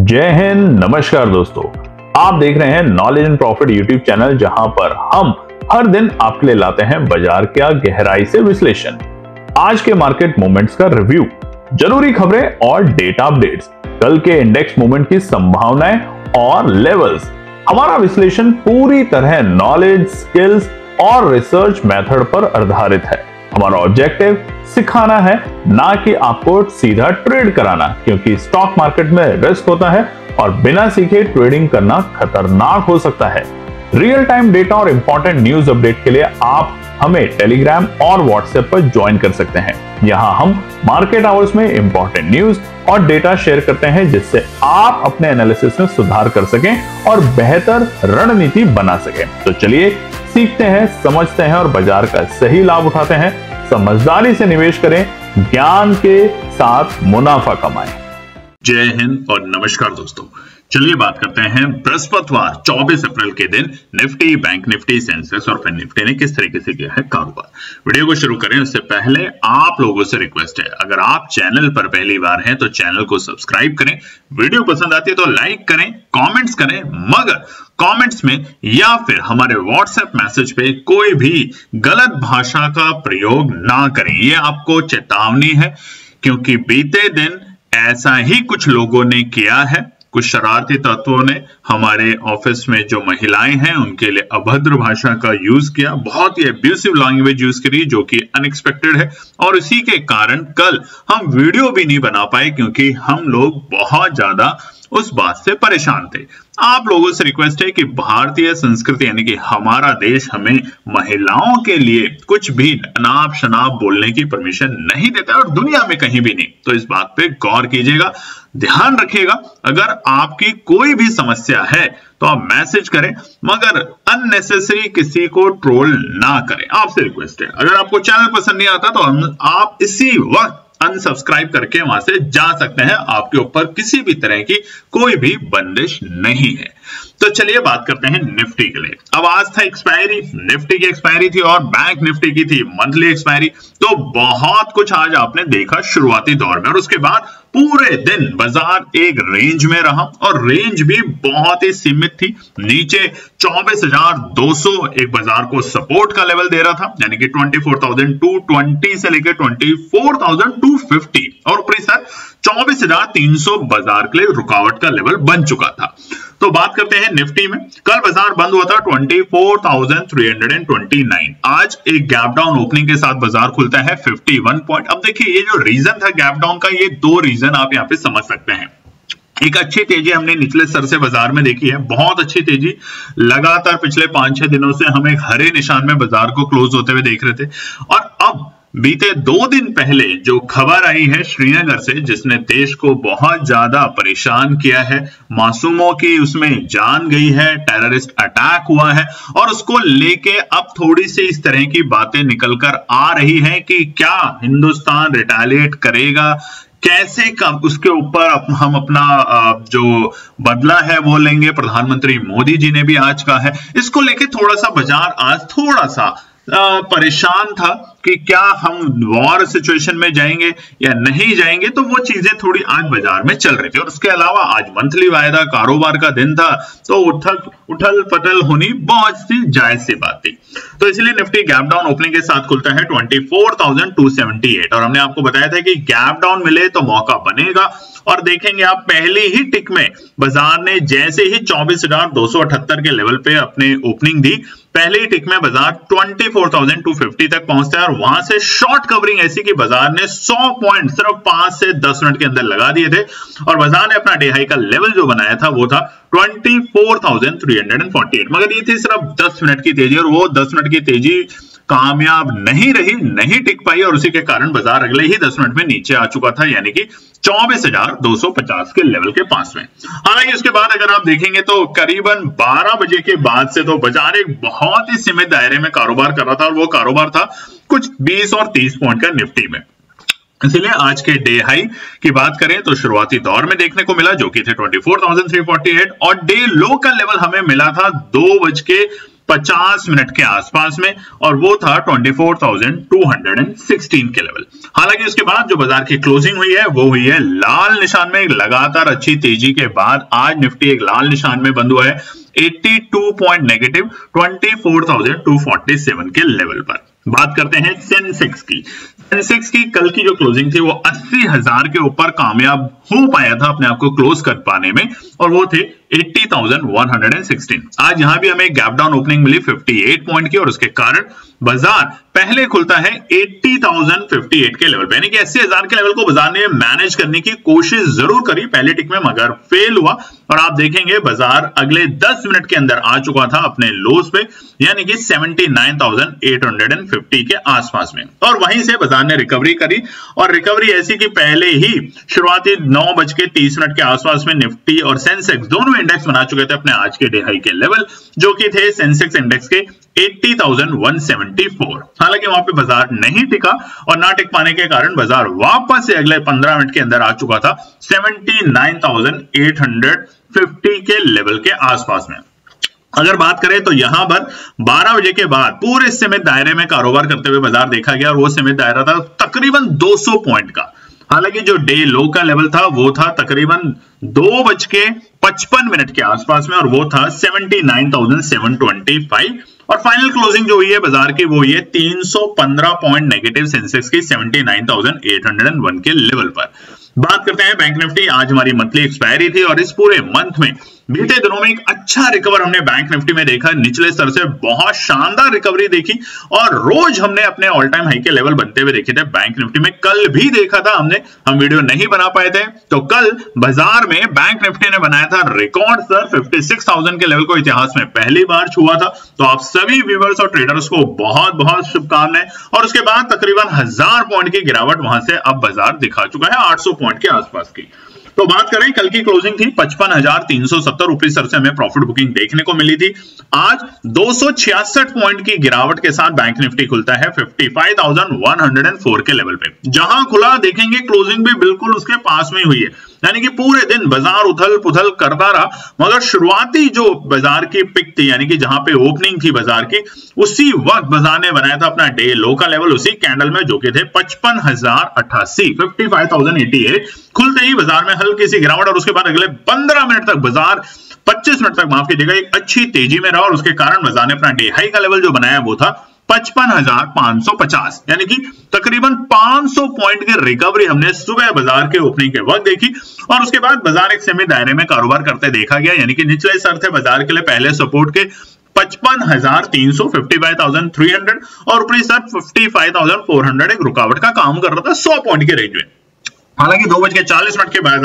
जय हिंद, नमस्कार दोस्तों। आप देख रहे हैं knowledge and profit YouTube channel, जहां पर हम हर दिन आपके लिए लाते हैं बाजार का गहराई से विश्लेषण, आज के मार्केट मूवमेंट्स का रिव्यू, जरूरी खबरें और डेटा अपडेट्स, कल के इंडेक्स मूवमेंट की संभावनाएं और लेवल्स। हमारा विश्लेषण पूरी तरह नॉलेज, स्किल्स और रिसर्च मेथड पर आधारित है। हमारा ऑब्जेक्टिव सिखाना है, ना कि आपको सीधा ट्रेड कराना, क्योंकि स्टॉक मार्केट में रिस्क होता है और बिना सीखे ट्रेडिंग करना खतरनाक हो सकता है। रियल टाइम डेटा और इंपॉर्टेंट न्यूज अपडेट के लिए आप हमें टेलीग्राम और व्हाट्सएप पर ज्वाइन कर सकते हैं। यहां हम मार्केट आवर्स में इंपॉर्टेंट न्यूज और डेटा शेयर करते हैं, जिससे आप अपने एनालिसिस में सुधार कर सकें और बेहतर रणनीति बना सकें। तो चलिए सीखते हैं, समझते हैं और बाजार का सही लाभ उठाते हैं। समझदारी से निवेश करें, ज्ञान के साथ मुनाफा कमाएं। जय हिंद और नमस्कार दोस्तों। चलिए बात करते हैं बृहस्पतिवार 24 अप्रैल के दिन निफ्टी, बैंक निफ्टी, सेंसेक्स और फिर निफ्टी ने किस तरीके से किया है कारोबार। वीडियो को शुरू करें उससे पहले आप लोगों से रिक्वेस्ट है, अगर आप चैनल पर पहली बार हैं तो चैनल को सब्सक्राइब करें, वीडियो पसंद आती है तो लाइक करें, कमेंट्स करें, मगर कमेंट्स में या फिर हमारे व्हाट्सएप मैसेज पे कोई भी गलत भाषा का प्रयोग ना करें। ये आपको चेतावनी है, क्योंकि बीते दिन ऐसा ही कुछ लोगों ने किया है। कुछ शरारती तत्वों ने हमारे ऑफिस में जो महिलाएं हैं उनके लिए अभद्र भाषा का यूज किया, बहुत ही एब्यूसिव लैंग्वेज यूज करी, जो कि अनएक्सपेक्टेड है। और इसी के कारण कल हम वीडियो भी नहीं बना पाए, क्योंकि हम लोग बहुत ज्यादा उस बात से परेशान थे। आप लोगों से रिक्वेस्ट है कि भारतीय संस्कृति यानी कि हमारा देश हमें महिलाओं के लिए कुछ भी अनाप शनाप बोलने की परमिशन नहीं देता और दुनिया में कहीं भी नहीं। तो इस बात पे गौर कीजिएगा, ध्यान रखिएगा। अगर आपकी कोई भी समस्या है तो आप मैसेज करें, मगर अननेसेसरी किसी को ट्रोल ना करें। आपसे रिक्वेस्ट है, अगर आपको चैनल पसंद नहीं आता तो आप इसी वक्त अनसब्सक्राइब करके वहां से जा सकते हैं। आपके ऊपर किसी भी तरह की कोई भी बंदिश नहीं है। तो चलिए बात करते हैं निफ्टी के लिए। अब आज था एक्सपायरी, निफ्टी की एक्सपायरी थी और बैंक निफ्टी की थी मंथली एक्सपायरी। तो बहुत कुछ आज आपने देखा शुरुआती दौर में, और उसके बाद पूरे दिन बाजार एक रेंज में रहा और रेंज भी बहुत ही सीमित थी। नीचे 24,200 एक बाजार को सपोर्ट का लेवल दे रहा था, यानी कि 24,220 से लेकर 24,250, और ऊपरी साइड 24,300 बाजार के लिए रुकावट का लेवल बन चुका था। तो बात करते हैं निफ्टी में। कल बाजार बंद हुआ था 24,329। आज एक गैप डाउन ओपनिंग के साथ बाजार खुलता है 51 पॉइंट। अब देखिए, ये जो रीजन था गैप डाउन का, ये दो रीजन आप यहाँ पे समझ सकते हैं। एक अच्छी तेजी हमने निचले स्तर से बाजार में देखी है, बहुत अच्छी तेजी लगातार पिछले 5-6 दिनों से हम एक हरे निशान में बाजार को क्लोज होते हुए देख रहे थे। और अब बीते 2 दिन पहले जो खबर आई है श्रीनगर से, जिसने देश को बहुत ज्यादा परेशान किया है, मासूमों की उसमें जान गई है, टेररिस्ट अटैक हुआ है, और उसको लेके अब थोड़ी सी इस तरह की बातें निकलकर आ रही हैं कि क्या हिंदुस्तान रिटेलिएट करेगा, कैसे उसके ऊपर हम अपना जो बदला है वो लेंगे। प्रधानमंत्री मोदी जी ने भी आज कहा है। इसको लेके थोड़ा सा बाजार आज थोड़ा सा परेशान था कि क्या हम वॉर सिचुएशन में जाएंगे या नहीं जाएंगे। तो वो चीजें थोड़ी आज बाजार में चल रही थी। और उसके अलावा आज मंथली वायदा कारोबार का दिन था, तो उठल पटल होनी बहुत सी जायज सी बात थी। तो इसलिए निफ्टी गैप डाउन ओपनिंग के साथ खुलता है 24,278, और हमने आपको बताया था कि गैप डाउन मिले तो मौका बनेगा। और देखेंगे आप, पहले ही टिक में बाजार ने जैसे ही 24,278 के लेवल पे अपने ओपनिंग दी, पहले ही टिक में बाजार 24,250 तक पहुंचता है, और वहां से शॉर्ट कवरिंग ऐसी कि बाजार ने 100 पॉइंट सिर्फ 5 से 10 मिनट के अंदर लगा दिए थे, और बाजार ने अपना डे हाई का लेवल जो बनाया था वो था 24,348। मगर ये थी सिर्फ 10 मिनट की तेजी, और वो 10 मिनट की तेजी कामयाब नहीं रही, नहीं टिक पाई, और उसी के कारण बाजार अगले ही 10 मिनट में नीचे आ चुका था, यानी कि 24,250 के लेवल के पास में। हालांकि उसके बाद अगर आप देखेंगे तो करीबन 12 बजे के बाद से तो बाजार एक बहुत ही सीमित दायरे में कारोबार कर रहा था, और वो कारोबार था कुछ 20 और 30 पॉइंट का निफ्टी में। इसलिए आज के डे हाई की बात करें तो शुरुआती दौर में देखने को मिला, जो कि थे 24,348, और डे लो का लेवल हमें मिला था 2 बज के 50 मिनट के आसपास में, और वो था 24,216 के लेवल। हालांकि उसके बाद जो बाजार की क्लोजिंग हुई है वो हुई है लाल निशान में। लगातार अच्छी तेजी के बाद आज निफ्टी एक लाल निशान में बंद हुआ है 82 पॉइंट नेगेटिव 24,247 के लेवल पर। बात करते हैं सेंसेक्स की। सेंसेक्स की कल की जो क्लोजिंग थी वो 80,000 के ऊपर कामयाब हो पाया था अपने आप को क्लोज कर पाने में, और वो थे 80,116। आज यहां भी हमें गैप डाउन ओपनिंग मिली 58 पॉइंट की, और उसके कारण बाजार पहले खुलता है 80,058 के लेवल पे, यानी कि 80,000 के लेवल को बाजार ने मैनेज करने की कोशिश जरूर करी पहले टिक में, मगर फेल हुआ। और आप देखेंगे बाजार अगले 10 मिनट के अंदर आ चुका था अपने लोस पे, यानी कि 79,850 के आसपास में, और वहीं से बाजार ने रिकवरी करी, और रिकवरी ऐसी कि पहले ही शुरुआती 9:30 के आसपास में निफ्टी और सेंसेक्स दोनों इंडेक्स बना चुके थे अपने आज के डे हाई के लेवल, जो कि थे सेंसेक्स इंडेक्स के 80,174। हालांकि वहां पे बाजार नहीं टिका, और ना टिक पाने के कारण बाजार वापस से अगले 15 मिनट के अंदर आ चुका था 79,850 के लेवल के आसपास में। अगर बात करें तो यहां पर 12 बजे के बाद पूरे सीमित दायरे में कारोबार करते हुए बाजार देखा गया, और वो सीमित दायरा था तकरीबन 200 पॉइंट का। हालांकि जो डे लो का लेवल था वो था तकरीबन 2:55 के आसपास में, और वो था 79,725। और फाइनल क्लोजिंग जो हुई है बाजार की वो ये 315 पॉइंट नेगेटिव सेंसेक्स की 79,801 के लेवल पर। बात करते हैं बैंक निफ्टी। आज हमारी मंथली एक्सपायरी थी, और इस पूरे मंथ में बीते दिनों में एक अच्छा रिकवर हमने बैंक निफ्टी में देखा। निचले स्तर से बहुत शानदार रिकवरी देखी, और रोज हमने अपने ऑल टाइम हाई के लेवल बनते हुए देखे थे बैंक निफ्टी में। कल भी देखा था हमने, हम वीडियो नहीं बना पाए थे, तो कल बाजार में बैंक निफ्टी ने बनाया था रिकॉर्ड स्तर 56,000 के लेवल को इतिहास में पहली बार छुआ था। तो आप सभी व्यूअर्स और ट्रेडर्स को बहुत बहुत शुभकामनाएं। और उसके बाद तकरीबन 1000 पॉइंट की गिरावट वहां से अब बाजार दिखा चुका है 800 पॉइंट के आसपास की। तो बात करें कल की क्लोजिंग थी 55,370 रुपए स्तर से हमें प्रॉफिट बुकिंग देखने को मिली थी। आज 266 पॉइंट की गिरावट के साथ बैंक निफ्टी खुलता है 55,104 के लेवल पे। जहां खुला देखेंगे क्लोजिंग भी बिल्कुल उसके पास में हुई है, यानी कि पूरे दिन बाजार उथल पुथल करता रहा, मगर शुरुआती जो बाजार की पिक थी, यानी कि जहां पे ओपनिंग थी बाजार की, उसी वक्त बाजार ने बनाया था अपना डे लो का लेवल उसी कैंडल में, जो कि थे 55,088 55,088। खुलते ही बाजार में हल्की सी गिरावट, और उसके बाद अगले 15 मिनट तक बाजार 25 मिनट तक माफ कीजिएगा एक अच्छी तेजी में रहा, और उसके कारण बाजार ने अपना डे हाई का लेवल जो बनाया वो था 55,550, यानी कि तकरीबन 500 पॉइंट की रिकवरी हमने सुबह बाजार के ओपनिंग के वक्त देखी। और उसके बाद बाजार एक सीमित दायरे में कारोबार करते देखा गया, यानी कि निचले स्तर थे बाजार के लिए पहले सपोर्ट के 55,300 55,300, और ऊपरी स्तर 55,400 एक रुकावट का काम कर रहा था 100 पॉइंट के रेंज में। हालांकि 2:40 के बाद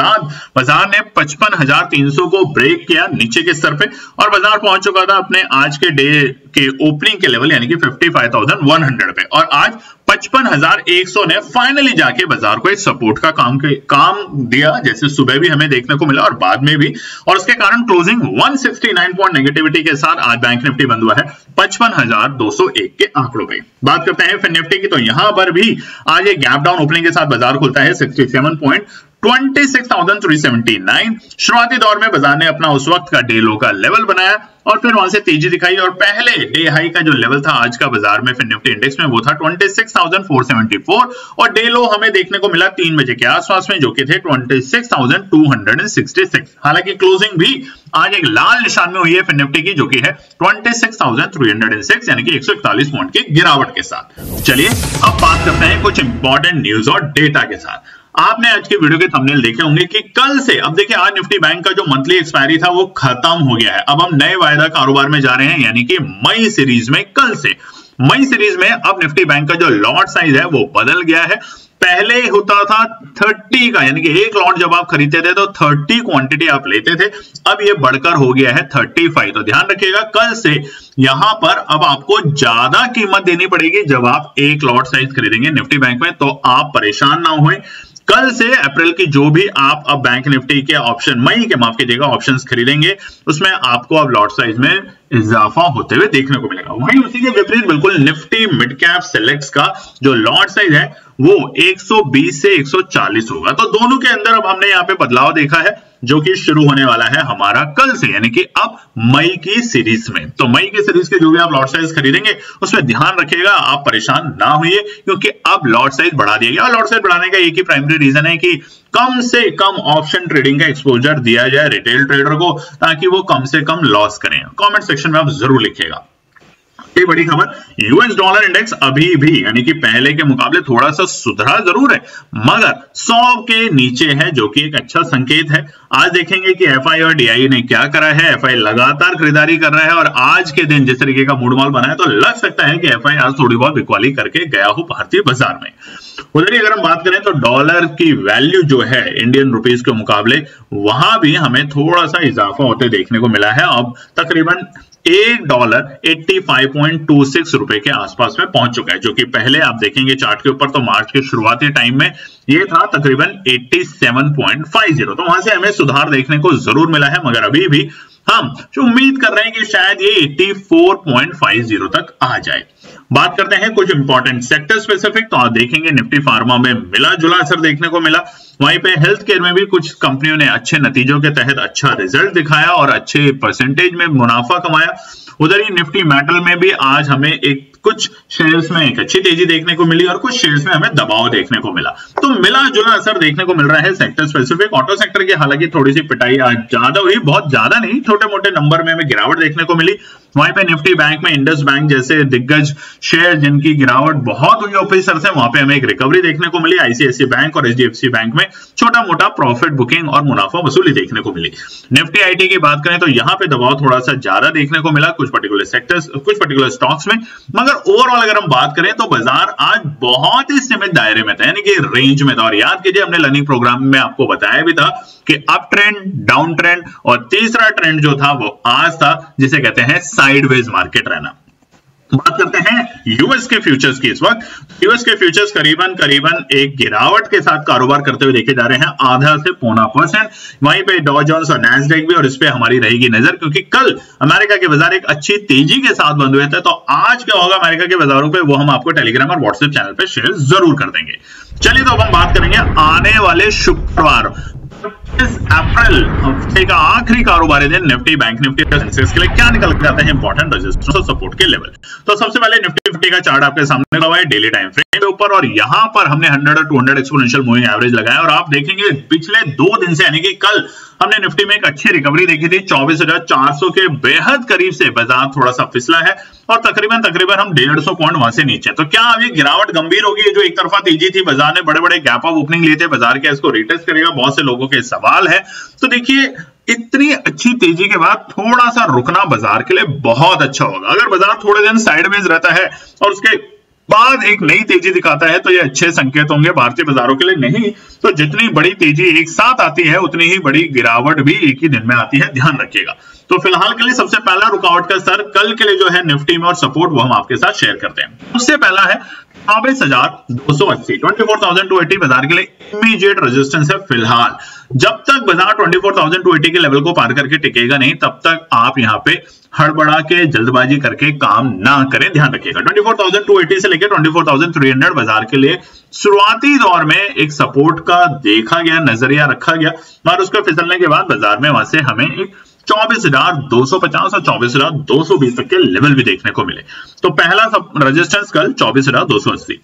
बाजार ने 55,300 को ब्रेक किया नीचे के स्तर पे, और बाजार पहुंच चुका था अपने आज के डे के ओपनिंग के लेवल, यानी कि 55,100 पे। और आज 55,100 ने फाइनली जाके बाजार को एक सपोर्ट का काम दिया, जैसे सुबह भी हमें देखने को मिला और बाद में भी। और उसके कारण क्लोजिंग 169 पॉइंट नेगेटिविटी के साथ आज बैंक निफ्टी बंद हुआ है 55,201 के आंकड़ों पे। बात करते हैं फिर निफ्टी की, तो यहां पर भी आज एक गैप डाउन ओपनिंग के साथ बाजार खुलता है 67 पॉइंट 26,379। शुरुआती दौर में बाजार ने अपना उस वक्त का डे लो का लेवल बनाया, और फिर वहां से तेजी दिखाई, और पहले डे हाई का जो लेवल था आज का बाजार में फिर निफ्टी इंडेक्स में वो था 26,474, और डे लो हमें देखने को मिला 3 बजे के आसपास में, जो कि थे 26,266। हालांकि क्लोजिंग भी आज एक लाल निशान में हुई है फिर निफ्टी की, जो कि है 26,306, यानी कि 141 पॉइंट की गिरावट के साथ। चलिए अब बात करते हैं कुछ इंपॉर्टेंट न्यूज और डेटा के साथ। आपने आज के वीडियो के थंबनेल देखे होंगे कि कल से, अब देखिए आज निफ्टी बैंक का जो मंथली एक्सपायरी था वो खत्म हो गया है। अब हम नए वायदा कारोबार में जा रहे हैं, यानी कि मई सीरीज में। कल से मई सीरीज में अब निफ्टी बैंक का जो लॉट साइज है वो बदल गया है। पहले होता था 30 का, यानी कि एक लॉट जब आप खरीदते थे तो 30 क्वांटिटी आप लेते थे, अब ये बढ़कर हो गया है 35। तो ध्यान रखिएगा कल से यहां पर अब आपको ज्यादा कीमत देनी पड़ेगी जब आप एक लॉट साइज खरीदेंगे निफ्टी बैंक में, तो आप परेशान ना होए। कल से अप्रैल की जो भी आप अब बैंक निफ्टी के ऑप्शन, मई के माफ कीजिएगा ऑप्शंस खरीदेंगे, उसमें आपको अब लॉट साइज में इजाफा होते हुए देखने को मिलेगा। वहीं उसी के विपरीत बिल्कुल निफ्टी मिड कैप सेलेक्ट्स का जो लॉट साइज है वो 120 से 140 होगा। तो दोनों के अंदर अब हमने यहाँ पे बदलाव देखा है, जो कि शुरू होने वाला है हमारा कल से, यानी कि अब मई की सीरीज में। तो मई की सीरीज के जो भी आप लॉट साइज खरीदेंगे उसमें ध्यान रखिएगा, आप परेशान ना होइए, क्योंकि अब लॉट साइज बढ़ा दिया गया। और लॉट साइज बढ़ाने का एक ही प्राइमरी रीजन है कि कम से कम ऑप्शन ट्रेडिंग का एक्सपोजर दिया जाए रिटेल ट्रेडर को, ताकि वो कम से कम लॉस करें। कमेंट सेक्शन में आप जरूर लिखिएगा। ये बड़ी खबर, यूएस डॉलर इंडेक्स अभी भी यानी कि पहले के मुकाबले थोड़ा सा सुधरा जरूर है, मगर 100 के नीचे है, जो कि एक अच्छा संकेत है। आज देखेंगे कि एफआई और डीआई ने क्या करा है। एफआई लगातार खरीदारी कर रहा है और आज के दिन जिस तरीके का मूड माल बना है, तो लग सकता है कि एफआई आज थोड़ी बहुत बिकवाली करके गया हो भारतीय बाजार में। उधर ही अगर हम बात करें तो डॉलर की वैल्यू जो है इंडियन रुपीस के मुकाबले, वहां भी हमें थोड़ा सा इजाफा होते देखने को मिला है। अब तकरीबन $1 85.26 रुपए के आसपास में पहुंच चुका है, जो कि पहले आप देखेंगे चार्ट के ऊपर तो मार्च के शुरुआती टाइम में ये था तकरीबन 87.50। तो वहां से हमें सुधार देखने को जरूर मिला है, मगर अभी भी हम जो उम्मीद कर रहे हैं कि शायद ये 84.50 तक आ जाए। बात करते हैं कुछ इंपॉर्टेंट सेक्टर स्पेसिफिक, तो आप देखेंगे निफ्टी फार्मा में मिला जुला असर देखने को मिला। वहीं पे हेल्थ केयर में भी कुछ कंपनियों ने अच्छे नतीजों के तहत अच्छा रिजल्ट दिखाया और अच्छे परसेंटेज में मुनाफा कमाया। उधर ही निफ्टी मेटल में भी आज हमें कुछ शेयर्स में एक अच्छी तेजी देखने को मिली और कुछ शेयर्स में हमें दबाव देखने को मिला। तो मिला जुला असर देखने को मिल रहा है सेक्टर स्पेसिफिक। ऑटो सेक्टर की हालांकि थोड़ी सी पिटाई आज ज्यादा हुई, बहुत ज्यादा नहीं, छोटे मोटे नंबर में हमें गिरावट देखने को मिली। वहीं पे निफ्टी बैंक में इंडस बैंक जैसे दिग्गज शेयर जिनकी गिरावट बहुत हुई ऑफिसर से, वहां पे हमें एक रिकवरी देखने को मिली। आईसीआईसीआई बैंक और एचडीएफसी बैंक में छोटा मोटा प्रॉफिट बुकिंग और मुनाफा वसूली देखने को मिली। निफ्टी आईटी की बात करें तो यहाँ पे दबाव थोड़ा सा ज्यादा देखने को मिला कुछ पर्टिकुलर सेक्टर्स, कुछ पर्टिकुलर स्टॉक्स में, मगर ओवरऑल अगर हम बात करें तो बाजार आज बहुत ही सीमित दायरे में था, यानी कि रेंज में था। और याद कीजिए हमने लर्निंग प्रोग्राम में आपको बताया भी था कि अप ट्रेंड, डाउन ट्रेंड और तीसरा ट्रेंड जो था वो आज था जिसे कहते हैं साइडवेज मार्केट रहना। बात करते हैं यूएस के फ्यूचर्स की। इस वक्त यूएस के फ्यूचर्स करीबन एक गिरावट के साथ कारोबार करते हुए देखे जा रहे हैं, आधा से 0.25%। वहीं पे डॉ जोन्स और नैस्डैक भी, और इस पे हमारी रहेगी नजर, क्योंकि कल अमेरिका के बाजार एक अच्छी तेजी के साथ बंद हुए थे। तो आज क्या होगा अमेरिका के बाजारों पे, वो हम आपको टेलीग्राम और व्हाट्सएप चैनल पे शेयर जरूर कर देंगे। चलिए तो अब हम बात करेंगे आने वाले शुक्रवार 25 अप्रैल हफ्ते का आखिरी कारोबारी दिन निफ्टी, बैंक निफ्टी और सेंसेक्स के लिए क्या निकल के जाते हैं इंपॉर्टेंट रेजिस्टेंस और सपोर्ट के लेवल। तो सबसे पहले निफ्टी 50 का चार्ट आपके सामने लगा हुआ है डेली टाइम फ्रेम के ऊपर, और यहां पर हमने 100 और 200 एक्सपोनेंशियल मूविंग एवरेज लगाया। और आप देखेंगे पिछले 2 दिन से, यानी कि कल हमने निफ्टी में एक अच्छी रिकवरी देखी थी, 24,400 के बेहद करीब से बाजार थोड़ा सा फिसला है और तकरीबन हम 150 पॉइंट वहां से नीचे। तो क्या अभी गिरावट गंभीर होगी? जो एक तरफा तेजी थी, बाजार ने बड़े बड़े गैप ऑफ ओपनिंग लिए थे, बाजार क्या इसको रिटेस्ट करेगा? बहुत से लोगों के सवाल है। तो देखिए इतनी अच्छी तेजी के बाद थोड़ा सा रुकना बाजार के लिए बहुत अच्छा होगा। अगर बाजार थोड़े दिन साइडवेज रहता है और उसके बाद एक नई तेजी दिखाता है तो ये अच्छे संकेत होंगे भारतीय बाजारों के लिए। नहीं तो जितनी बड़ी तेजी एक साथ आती है उतनी ही बड़ी गिरावट भी एक ही दिन में आती है, ध्यान रखिएगा। तो फिलहाल के लिए सबसे पहला रुकावट का स्तर कल के लिए जो है निफ्टी में और सपोर्ट वो हम आपके साथ शेयर करते हैं। सबसे पहला है 24,280 24,280 बाजार के लिए इमीडिएट रेजिस्टेंस है। फिलहाल जब तक बाजार 24,280 के लेवल को पार करके टिकेगा नहीं, तब तक आप यहां पे हड़बड़ा के जल्दबाजी करके काम ना करें, ध्यान रखिएगा। 24,280 से लेकर 24,300 बाजार के लिए शुरुआती दौर में एक सपोर्ट का देखा गया, नजरिया रखा गया, और उसके फिसलने के बाद बाजार में वहां से हमें एक 24,250 और 24,220 तक के लेवल भी देखने को मिले। तो पहला रेजिस्टेंस कल 24,280।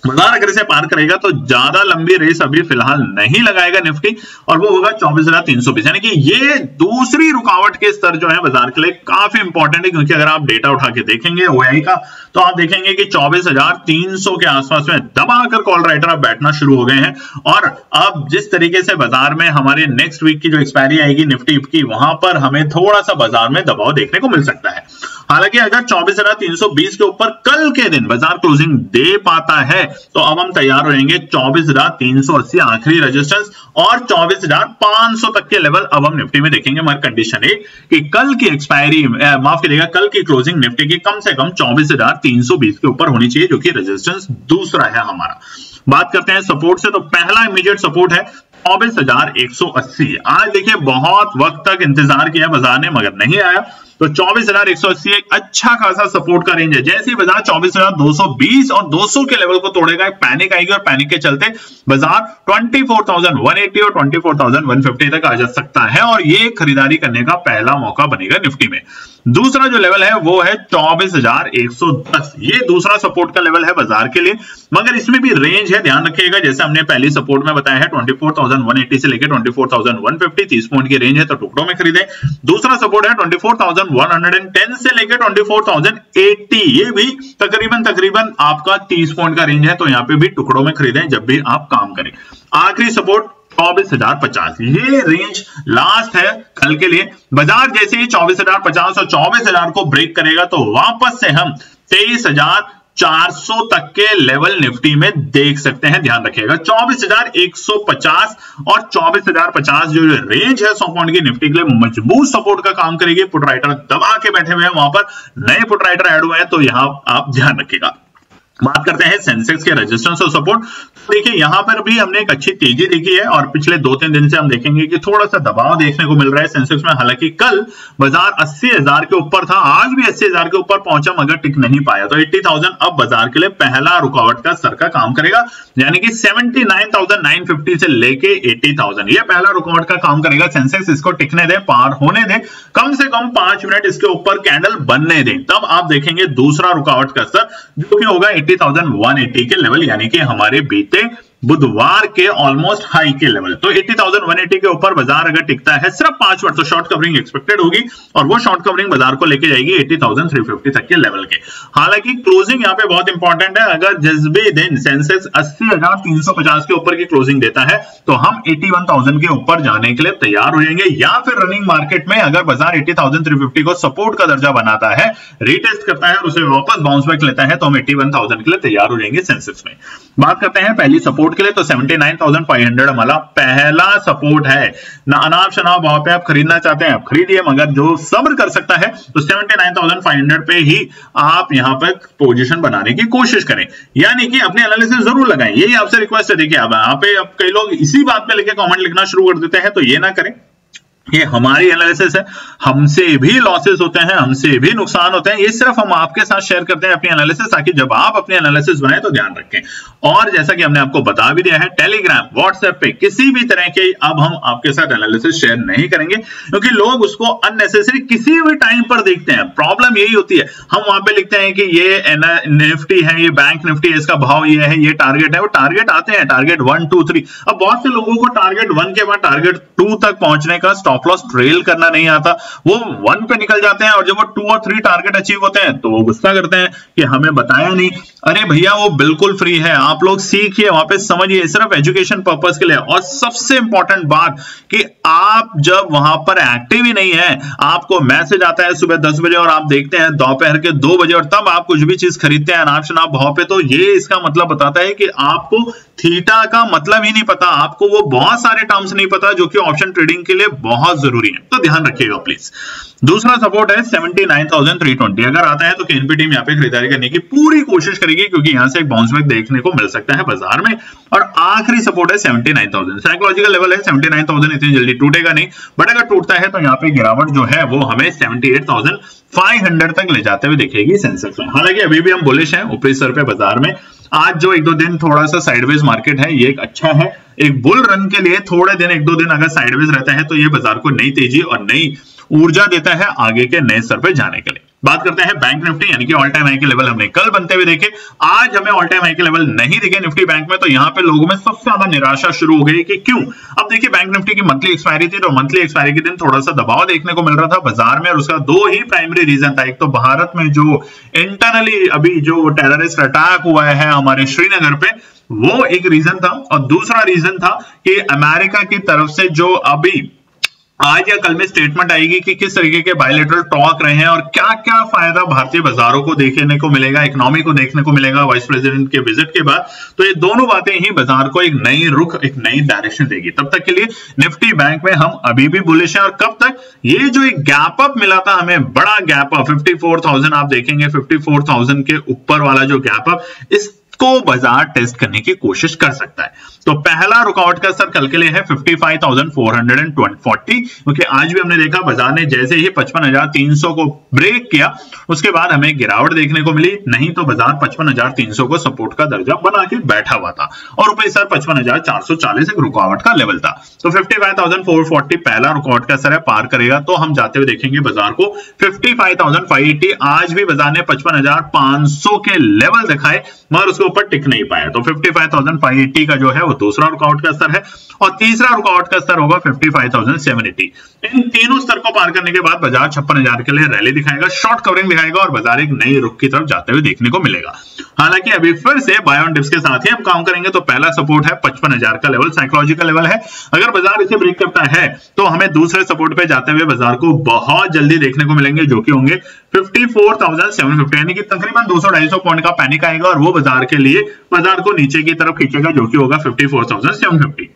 बाजार अगर इसे पार करेगा तो ज्यादा लंबी रेस अभी फिलहाल नहीं लगाएगा निफ्टी, और वो होगा 24,320। यानी कि ये दूसरी रुकावट के स्तर जो है बाजार के लिए काफी इंपॉर्टेंट है, क्योंकि अगर आप डेटा उठा के देखेंगे ओआई का तो आप देखेंगे कि 24,300 के आसपास में दबाकर कॉल राइटर अब बैठना शुरू हो गए हैं। और अब जिस तरीके से बाजार में हमारे नेक्स्ट वीक की जो एक्सपायरी आएगी निफ्टी की, वहां पर हमें थोड़ा सा बाजार में दबाव देखने को मिल सकता है। हालांकि अगर 24,320 के ऊपर कल के दिन बाजार क्लोजिंग दे पाता है तो अब हम तैयार रहेंगे 24,380 आखिरी रेजिस्टेंस और 24,500 तक के लेवल अब हम निफ्टी में देखेंगे। मगर कंडीशन है कि कल की एक्सपायरी माफ करिएगा, कल की क्लोजिंग निफ्टी की कम से कम 24,320 के ऊपर होनी चाहिए, जो कि रेजिस्टेंस दूसरा है हमारा। बात करते हैं सपोर्ट से, तो पहला इमीडिएट सपोर्ट है 24,180। आज देखिए बहुत वक्त तक इंतजार किया बाजार ने मगर नहीं आया, तो 24,180 एक अच्छा खासा सपोर्ट का रेंज है। जैसे ही बाजार 24,220 और 200 के लेवल को तोड़ेगा, एक पैनिक आएगी और पैनिक के चलते बाजार 24,180 और 24,150 तक आ जा सकता है और ये खरीदारी करने का पहला मौका बनेगा निफ्टी में। दूसरा जो लेवल है वो है 24,110, ये दूसरा सपोर्ट का लेवल है बाजार के लिए, मगर इसमें भी रेंज है, ध्यान रखिएगा। जैसे हमने पहली सपोर्ट में बताया है 24,180 से लेकर 24,150, 30 पॉइंट की रेंज है तो टुकड़ों में खरीदें। दूसरा सपोर्ट है 24,110 से लेकर 24,080, ये भी तकरीबन आपका 30 पॉइंट का रेंज है, तो यहाँ पे भी टुकड़ों में खरीदें जब भी आप काम करें। आखिरी सपोर्ट 24,050, ये रेंज लास्ट है कल के लिए। बाजार जैसे ही 24,050 और 24,000 को ब्रेक करेगा तो वापस से हम 23,400 तक के लेवल निफ्टी में देख सकते हैं, ध्यान रखिएगा। 24,150 और 24,050 जो रेंज है 100 पॉइंट की निफ्टी के लिए मजबूत सपोर्ट का काम करेगी। पुट राइटर दबा के बैठे हुए हैं, वहां पर नए पुट राइटर ऐड हुए हैं, तो यहां आप ध्यान रखिएगा। बात करते हैं सेंसेक्स के रेजिस्टेंस और सपोर्ट। देखिए यहां पर भी हमने एक अच्छी तेजी देखी है और पिछले 2-3 दिन से हम देखेंगे कि थोड़ा सा दबाव देखने को मिल रहा है सेंसेक्स में। हालांकि कल बाजार 80,000 के ऊपर था, आज भी 80,000 के ऊपर पहुंचा मगर टिक नहीं पाया, तो 80,000 अब बाजार के लिए पहला रुकावट का सर का काम करेगा, यानी कि 79,950 से लेके 80,000 ये पहला रुकावट का काम करेगा। सेंसेक्स इसको टिकने दें, पार होने दें, कम से कम 5 मिनट इसके ऊपर कैंडल बनने दें, तब आप देखेंगे दूसरा रुकावट का सर जो कि होगा 80,180 के लेवल, यानी कि हमारे बीते बुधवार के ऑलमोस्ट हाई के लेवल। तो 80,180 के ऊपर बाजार अगर टिकता है सिर्फ 5 मिनट तो शॉर्ट कवरिंग एक्सपेक्टेड होगी और वो शॉर्ट कवरिंग बाजार को लेके जाएगी 80,350 तक के लेवल के। हालांकि क्लोजिंग यहाँ पे बहुत इंपॉर्टेंट है, अगर जिस भी दिन सेंसेक्स 80,350 के ऊपर की क्लोजिंग देता है तो हम 81,000 के ऊपर जाने के लिए तैयार हो जाएंगे, या फिर रनिंग मार्केट में अगर बाजार 80,350 को सपोर्ट का दर्जा बनाता है, रीटेस्ट करता है और उसे वापस बाउंस बैक लेता है, तो हम 81,000 के लिए तैयार हो जाएंगे सेंसेक्स में। बात करते हैं पहली सपोर्ट के लिए, तो 79,500 हमारा पहला सपोर्ट है। ना अनाप शनाप भाव पे आप खरीदना चाहते हैं आप खरीदिए, मगर जो सब्र कर सकता है तो 79,500 पे ही आप यहां पर पोजीशन बनाने की कोशिश करें, यानी कि अपने एनालिसिस जरूर लगाएं। यही आपसे रिक्वेस्ट है। देखिए अब यहाँ पे अब कई लोग इसी बात पे लेके कमेंट लिखना शुरू कर देते हैं, तो ये ना करें, ये हमारी एनालिसिस है, हमसे भी लॉसेस होते हैं, हमसे भी नुकसान होते हैं, ये सिर्फ हम आपके साथ शेयर करते हैं अपनी एनालिसिस, ताकि जब आप अपनी एनालिसिस बनाएं तो ध्यान रखें। और जैसा कि हमने आपको बता भी दिया है, टेलीग्राम व्हाट्सएप पे किसी भी तरह के अब हम आपके साथ एनालिसिस शेयर नहीं करेंगे, क्योंकि लोग उसको अननेसेसरी किसी भी टाइम पर देखते हैं। प्रॉब्लम यही होती है, हम वहां पे लिखते हैं कि ये निफ्टी है, ये बैंक निफ्टी है, इसका भाव ये है, ये टारगेट है, वो टारगेट आते हैं, टारगेट 1 2 3। अब बहुत से लोगों को टारगेट 1 के बाद टारगेट 2 तक पहुंचने का स्टॉप लॉस ट्रेल करना नहीं आता, वो 1 पे निकल जाते हैं और जब वो 2 और 3 टारगेट अचीव होते हैं तो वो गुस्सा करते हैं कि हमें बताया नहीं। अरे भैया वो बिल्कुल फ्री है, आप लोग सीखिए, वहां पे समझिए, सिर्फ एजुकेशन पर्पस के लिए। और सबसे इंपॉर्टेंट बात कि आप जब वहां पर एक्टिव ही नहीं है, आपको मैसेज आता है सुबह 10 बजे और आप देखते हैं दोपहर के 2 बजे और तब आप कुछ भी चीज खरीदते हैं अनाप शनाप भाव पे, तो ये इसका मतलब बताता है कि आपको थीटा का मतलब ही नहीं पता, आपको वो बहुत सारे टर्म्स नहीं पता जो कि ऑप्शन ट्रेडिंग के लिए बहुत जरूरी है, तो ध्यान रखिएगा प्लीज। दूसरा सपोर्ट है 79,320, अगर आता है तो केएनपी टीम यहाँ पे खरीदारी करने की पूरी कोशिश करेगी, क्योंकि यहां से एक बाउंस बैक देखने को मिल सकता है बाजार में। और आखिरी सपोर्ट है 79,000, साइकोलॉजिकल लेवल है 79,000, इतनी जल्दी टूटेगा नहीं, बट अगर टूटता है तो यहाँ पे गिरावट जो है वो हमें 78,500 तक ले जाते हुए दिखेगी सेंसेक्स में। हालांकि अभी भी हम बुलिश हैं ऊपरी स्तर पे बाजार में। आज जो 1-2 दिन थोड़ा सा साइडवेज मार्केट है, ये एक अच्छा है, एक बुल रन के लिए थोड़े दिन 1-2 दिन अगर साइडवेज रहता है तो ये बाजार को नई तेजी और नई ऊर्जा देता है आगे के नए स्तर पे जाने के लिए। बात करते हैं बैंक निफ्टी, यानी कि ऑल टाइम हाई के लेवल हमने कल बनते हुए देखे, आज हमें ऑल टाइम हाई के लेवल नहीं दिखे निफ्टी बैंक में, तो यहाँ पे लोगों में सबसे ज्यादा निराशा शुरू हो गई कि क्यों। अब देखिए बैंक निफ्टी की मंथली एक्सपायरी थी, तो मंथली एक्सपायरी के दिन थोड़ा सा दबाव देखने को मिल रहा था बाजार में, और उसका 2 ही प्राइमरी रीजन था। एक तो भारत में जो इंटरनली अभी जो टेररिस्ट अटैक हुआ है हमारे श्रीनगर पे, वो एक रीजन था, और दूसरा रीजन था कि अमेरिका की तरफ से जो अभी आज या कल में स्टेटमेंट आएगी कि किस तरीके के बायलैटरल टॉक रहे हैं और क्या क्या फायदा भारतीय बाजारों को देखने को मिलेगा, इकोनॉमी को देखने को मिलेगा वाइस प्रेसिडेंट के विजिट के बाद। तो ये दोनों बातें ही बाजार को एक नई रुख, एक नई डायरेक्शन देगी। तब तक के लिए निफ्टी बैंक में हम अभी भी बुलिश हैं, और कब तक, ये जो एक गैप अप मिला था हमें, बड़ा गैप अप 54,000, आप देखेंगे 54,000 के ऊपर वाला जो गैप अप, इस को बाजार टेस्ट करने की कोशिश कर सकता है। तो पहला रुकावट का स्तर कल के लिए है 55,440, क्योंकि आज भी हमने देखा बाजार ने जैसे ही 55,300 को ब्रेक किया उसके बाद हमें गिरावट देखने को मिली, नहीं तो बाजार 55,300 को सपोर्ट का दर्जा बना के बैठा हुआ था और रुपए सर 55,440 एक रुकावट का लेवल था। तो 55,440 पहला रुकावट का स्तर है, पार करेगा तो हम जाते हुए देखेंगे बाजार को 55,580। आज भी बाजार ने 55,500 के लेवल दिखाए मगर उसके ऊपर टिक नहीं पाया। तो 55,580 का जो है वो दूसरा रुकावट का स्तर है और तीसरा रुकावट का स्तर होगा 55,780। इन तीनों स्तर को पार करने के बाद बाजार 56,000 के लिए रैली दिखाएगा, शॉर्ट कवरिंग दिखाएगा और बाजार एक नई रुख की तरफ जाते हुए देखने को मिलेगा। हालांकि अभी फिर से बाय ऑन डिप्स के साथ ही हम काम करेंगे। तो पहला सपोर्ट है 55,000 का लेवल, साइकोलॉजिकल लेवल है। अगर बाजार इसे ब्रेक करता है तो हमें दूसरे सपोर्ट पे जाते हुए बाजार को बहुत जल्दी देखने को मिलेंगे, जो कि होंगे 54,750, यानी कि तकरीबन 200-250 पॉइंट का पैनिक आएगा और वो बाजार के लिए बाजार को नीचे की तरफ खींचेगा, जो कि होगा 54,750।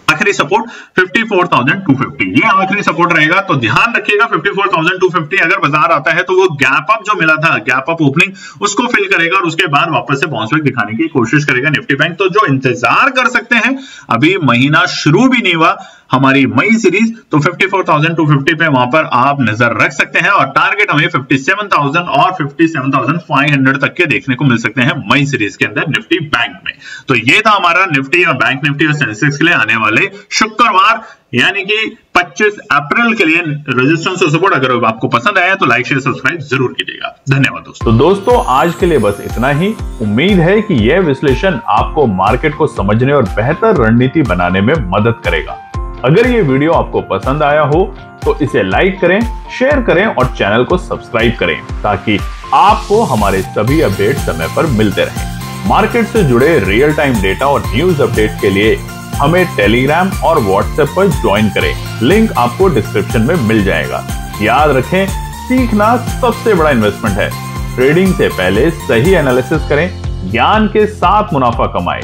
आखिरी सपोर्ट 54,250, ये आखिरी सपोर्ट रहेगा। तो ध्यान रखिएगा 54,250 अगर बाजार आता है तो वो गैप अप जो मिला था, गैप अप ओपनिंग, उसको फिल करेगा और उसके बाद वापस से बाउंस बैक दिखाने की कोशिश करेगा निफ्टी बैंक। तो जो इंतजार कर सकते हैं, अभी महीना शुरू भी नहीं हुआ हमारी मई सीरीज, तो 54,250 पे वहां पर आप नजर रख सकते हैं और टारगेट हमें 57,000 और 57,500 तक के देखने को मिल सकते हैं मई सीरीज के अंदर निफ्टी बैंक में। तो ये था हमारा निफ्टी और बैंक निफ्टी और सेंसेक्स के लिए आने वाले शुक्रवार यानी कि 25 अप्रैल के लिए रेजिस्टेंस और सपोर्ट। अगर आपको पसंद आया तो लाइक शेयर सब्सक्राइब जरूर कीजिएगा। धन्यवाद दोस्तों। तो दोस्तों आज के लिए बस इतना ही। उम्मीद है कि यह विश्लेषण आपको मार्केट को समझने और बेहतर रणनीति बनाने में मदद करेगा। अगर ये वीडियो आपको पसंद आया हो तो इसे लाइक करें, शेयर करें और चैनल को सब्सक्राइब करें ताकि आपको हमारे सभी अपडेट समय पर मिलते रहें। मार्केट से जुड़े रियल टाइम डेटा और न्यूज अपडेट के लिए हमें टेलीग्राम और व्हाट्सएप पर ज्वाइन करें, लिंक आपको डिस्क्रिप्शन में मिल जाएगा। याद रखें, सीखना सबसे बड़ा इन्वेस्टमेंट है। ट्रेडिंग से पहले सही एनालिसिस करें, ज्ञान के साथ मुनाफा कमाएं।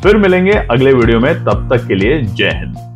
फिर मिलेंगे अगले वीडियो में, तब तक के लिए जय हिंद।